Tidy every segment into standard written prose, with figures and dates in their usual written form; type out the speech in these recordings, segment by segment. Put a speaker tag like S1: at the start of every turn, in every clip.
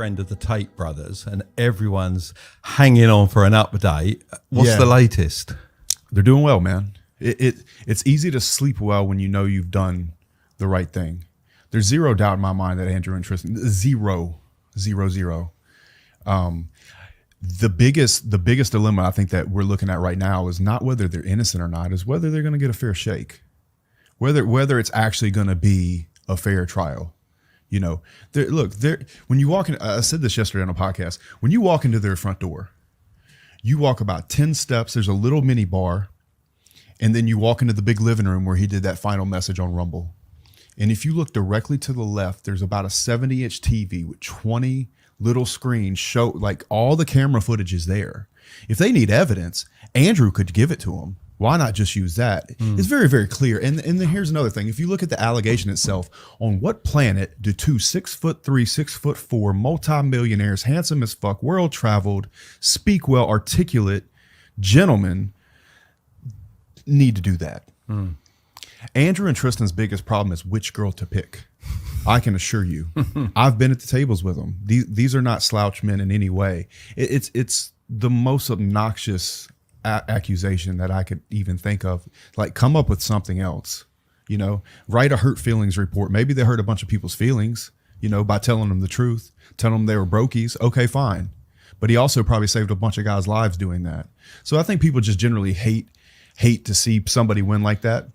S1: friend of the Tate brothers, and everyone's hanging on for an update. What's the latest?
S2: They're doing well, man. It's easy to sleep well when you know you've done the right thing. There's zero doubt in my mind that Andrew and Tristan, zero. The biggest dilemma I think that we're looking at right now is not whether they're innocent or not, is whether they're going to get a fair shake, whether it's actually going to be a fair trial. You know, when you walk in, I said this yesterday on a podcast, when you walk into their front door, you walk about 10 steps, there's a little mini bar, and then you walk into the big living room where he did that final message on Rumble. And if you look directly to the left, there's about a 70-inch TV with 20 little screens show, like all the camera footage is there. If they need evidence, Andrew could give it to them. Why not just use that? It's very, very clear. And then here's another thing. If you look at the allegation itself, on what planet do two 6'3", 6'4", multimillionaires, handsome as fuck, world traveled, speak well, articulate gentlemen need to do that? Andrew and Tristan's biggest problem is which girl to pick. I can assure you. I've been at the tables with them. These are not slouch men in any way. It's the most obnoxious accusation that I could even think of. Like, come up with something else, you know, write a hurt feelings report. Maybe they hurt a bunch of people's feelings, you know, by telling them the truth, telling them they were brokies. Okay, fine. But he also probably saved a bunch of guys' lives doing that. So I think people just generally hate to see somebody win like that.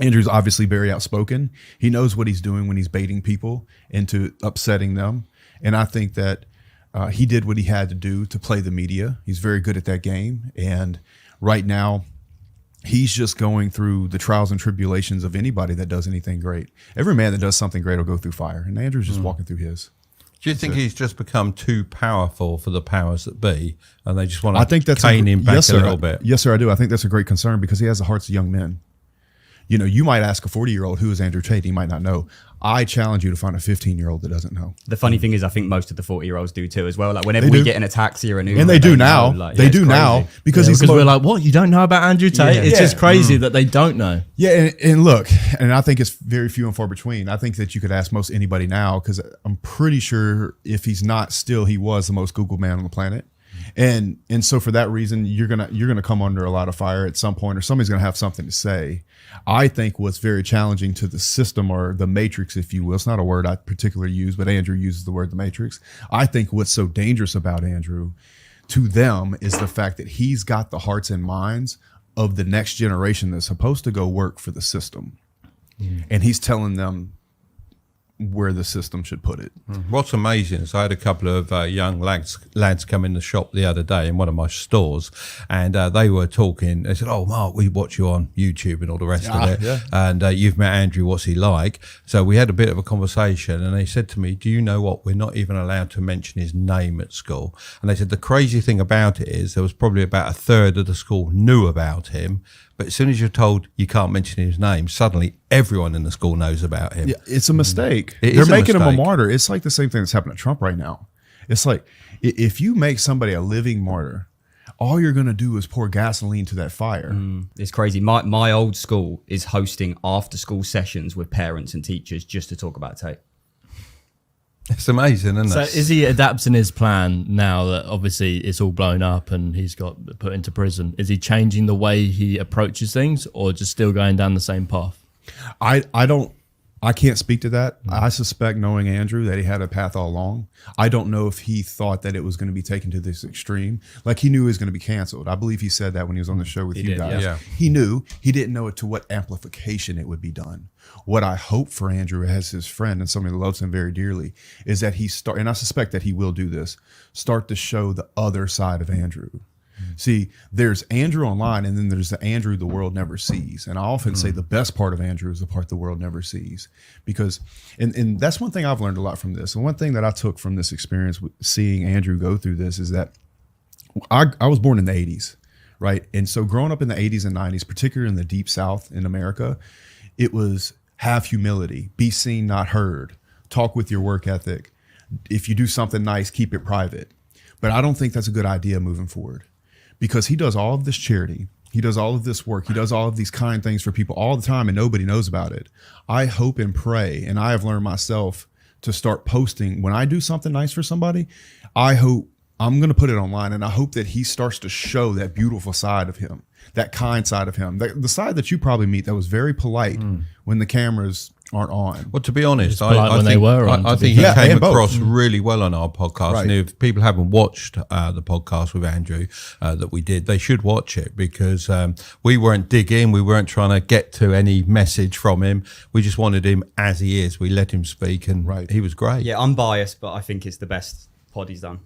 S2: Andrew's obviously very outspoken. He knows what he's doing when he's baiting people into upsetting them. And I think that he did what he had to do to play the media. He's very good at that game. And right now, he's just going through the trials and tribulations of anybody that does anything great. Every man that does something great will go through fire. And Andrew's just walking through his.
S1: Do you think he's just become too powerful for the powers that be, and they just want to cane him back a little bit?
S2: Yes, sir, I do. I think that's a great concern because he has the hearts of young men. You know, you might ask a 40-year-old who is Andrew Tate, he might not know. I challenge you to find a 15-year-old that doesn't know.
S3: The funny thing is, I think most of the 40-year-olds do too as well. Like whenever we get in a taxi or an Uber,
S2: and they do now. Like, they do now because
S4: we're like, what? You don't know about Andrew Tate? It's just crazy that they don't know.
S2: Yeah, and look, and I think it's very few and far between. I think that you could ask most anybody now because I'm pretty sure if he's not still, he was the most Googled man on the planet. And so for that reason, you're gonna come under a lot of fire at some point, or somebody's gonna have something to say. I think what's very challenging to the system, or the matrix, if you will, it's not a word I particularly use, but Andrew uses the word the matrix. I think what's so dangerous about Andrew to them is the fact that he's got the hearts and minds of the next generation that's supposed to go work for the system. And he's telling them where the system should put it.
S1: What's amazing is I had a couple of young lads come in the shop the other day in one of my stores, and they were talking. They said, "Oh, Mark, we watch you on YouTube and all the rest of it, and you've met Andrew. What's he like?" So we had a bit of a conversation, and they said to me, "Do you know what? We're not even allowed to mention his name at school." And they said the crazy thing about it is there was probably about a third of the school knew about him. But as soon as you're told you can't mention his name, suddenly everyone in the school knows about him.
S2: Yeah, it's a mistake. They're making him a martyr. It's like the same thing that's happening to Trump right now. It's like if you make somebody a living martyr, all you're going to do is pour gasoline to that fire.
S3: It's crazy. My old school is hosting after school sessions with parents and teachers just to talk about Tate.
S1: It's amazing, isn't it?
S4: So is he adapting his plan now that obviously it's all blown up and he's got put into prison? Is he changing the way he approaches things, or just still going down the same path?
S2: I can't speak to that. I suspect, knowing Andrew, that he had a path all along. I don't know if he thought that it was going to be taken to this extreme. Like, he knew he was going to be canceled. I believe he said that when he was on the show with you guys.
S1: Yeah.
S2: He knew. He didn't know to what amplification it would be done. What I hope for Andrew as his friend and somebody that loves him very dearly is that he start, and I suspect that he will do this, start to show the other side of Andrew. See, there's Andrew online, and then there's the Andrew the world never sees. And I often say the best part of Andrew is the part the world never sees. Because, and that's one thing I've learned a lot from this. And one thing that I took from this experience with seeing Andrew go through this is that I was born in the 80s, right? And so growing up in the 80s and 90s, particularly in the deep South in America, it was have humility, be seen, not heard, talk with your work ethic. If you do something nice, keep it private. But I don't think that's a good idea moving forward. Because he does all of this charity, he does all of this work, he does all of these kind things for people all the time, and nobody knows about it. I hope and pray, and I have learned myself to start posting. When I do something nice for somebody, I hope I'm going to put it online, and I hope that he starts to show that beautiful side of him, that kind side of him, the side that you probably meet that was very polite when the cameras aren't on.
S1: Well, to be honest, I
S4: when
S1: think,
S4: they were on,
S1: I think he
S2: Yeah,
S1: came
S2: and both.
S1: across really well on our podcast.
S2: Right.
S1: And if people haven't watched the podcast with Andrew that we did, they should watch it, because we weren't digging. We weren't trying to get to any message from him. We just wanted him as he is. We let him speak, and he was great.
S3: Yeah, I'm biased, but I think it's the best pod he's done.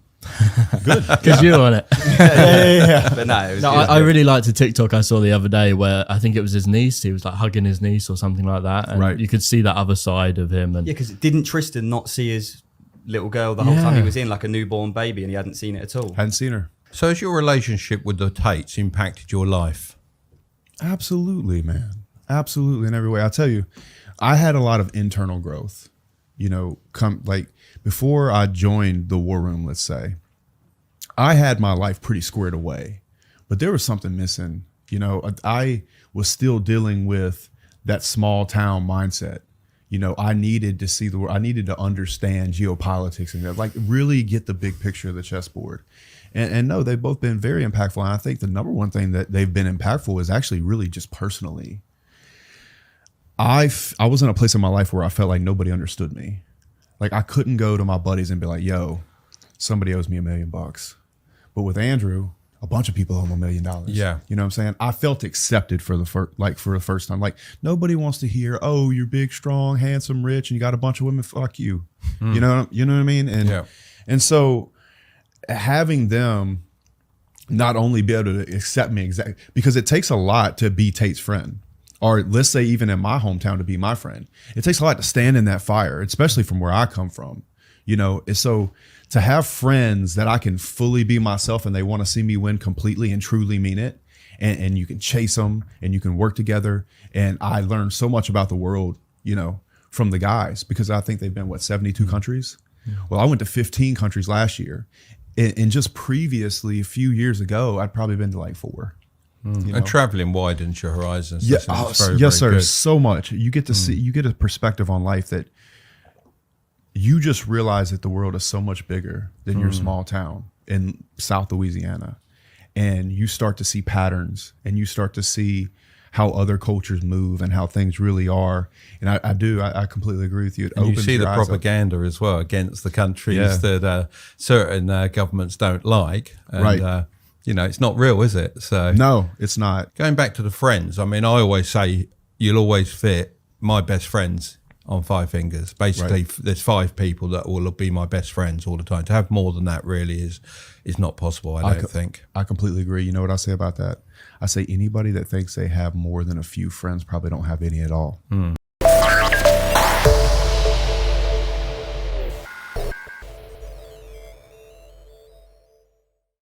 S2: Good.
S4: Because you're on it.
S3: But no, it was
S4: No,
S3: good.
S4: I really liked a TikTok I saw the other day where I think it was his niece. He was like hugging his niece or something like that, and
S2: Right.
S4: you could see that other side of him. And
S3: Yeah, because didn't Tristan not see his little girl the whole time he was in, like a newborn baby, and he hadn't seen it at all?
S2: Hadn't seen her.
S1: So has your relationship with the Tates impacted your life?
S2: Absolutely, man. Absolutely, in every way. I tell you, I had a lot of internal growth. You know, before I joined the War Room, let's say, I had my life pretty squared away, but there was something missing. You know, I was still dealing with that small town mindset. You know, I needed to see the world. I needed to understand geopolitics and like really get the big picture of the chessboard. And no, they've both been very impactful. And I think the number one thing that they've been impactful is actually really just personally. I was in a place in my life where I felt like nobody understood me. Like I couldn't go to my buddies and be like, yo, somebody owes me $1 million. But with Andrew, a bunch of people owe him $1 million.
S1: Yeah.
S2: You know what I'm saying? I felt accepted for the first time. Like nobody wants to hear, oh, you're big, strong, handsome, rich, and you got a bunch of women. Fuck you. You know what I mean? And so having them not only be able to accept me exactly, because it takes a lot to be Tate's friend, or let's say even in my hometown to be my friend. It takes a lot to stand in that fire, especially from where I come from, you know. And so to have friends that I can fully be myself and they want to see me win completely and truly mean it, and you can chase them and you can work together. And I learned so much about the world, you know, from the guys, because I think they've been 72 countries. Well, I went to 15 countries last year. And just previously, a few years ago, I'd probably been to like 4. You know?
S1: And traveling widens your horizons.
S2: Yeah,
S1: It's very,
S2: yes,
S1: very
S2: sir.
S1: good.
S2: So much. You get to see, you get a perspective on life that you just realize that the world is so much bigger than your small town in South Louisiana. And you start to see patterns, and you start to see how other cultures move and how things really are. And I completely agree with you. It
S1: And you
S2: opens
S1: see
S2: your
S1: the
S2: eyes up.
S1: propaganda as well against the countries that certain governments don't like. And,
S2: Right.
S1: you know, it's not real, is it? So
S2: No, it's not.
S1: going back to the friends, I mean, I always say you'll always fit my best friends on 5 fingers. Basically, there's 5 people that will be my best friends all the time. To have more than that really is not possible, I don't think.
S2: I completely agree. You know what I say about that? I say anybody that thinks they have more than a few friends probably don't have any at all.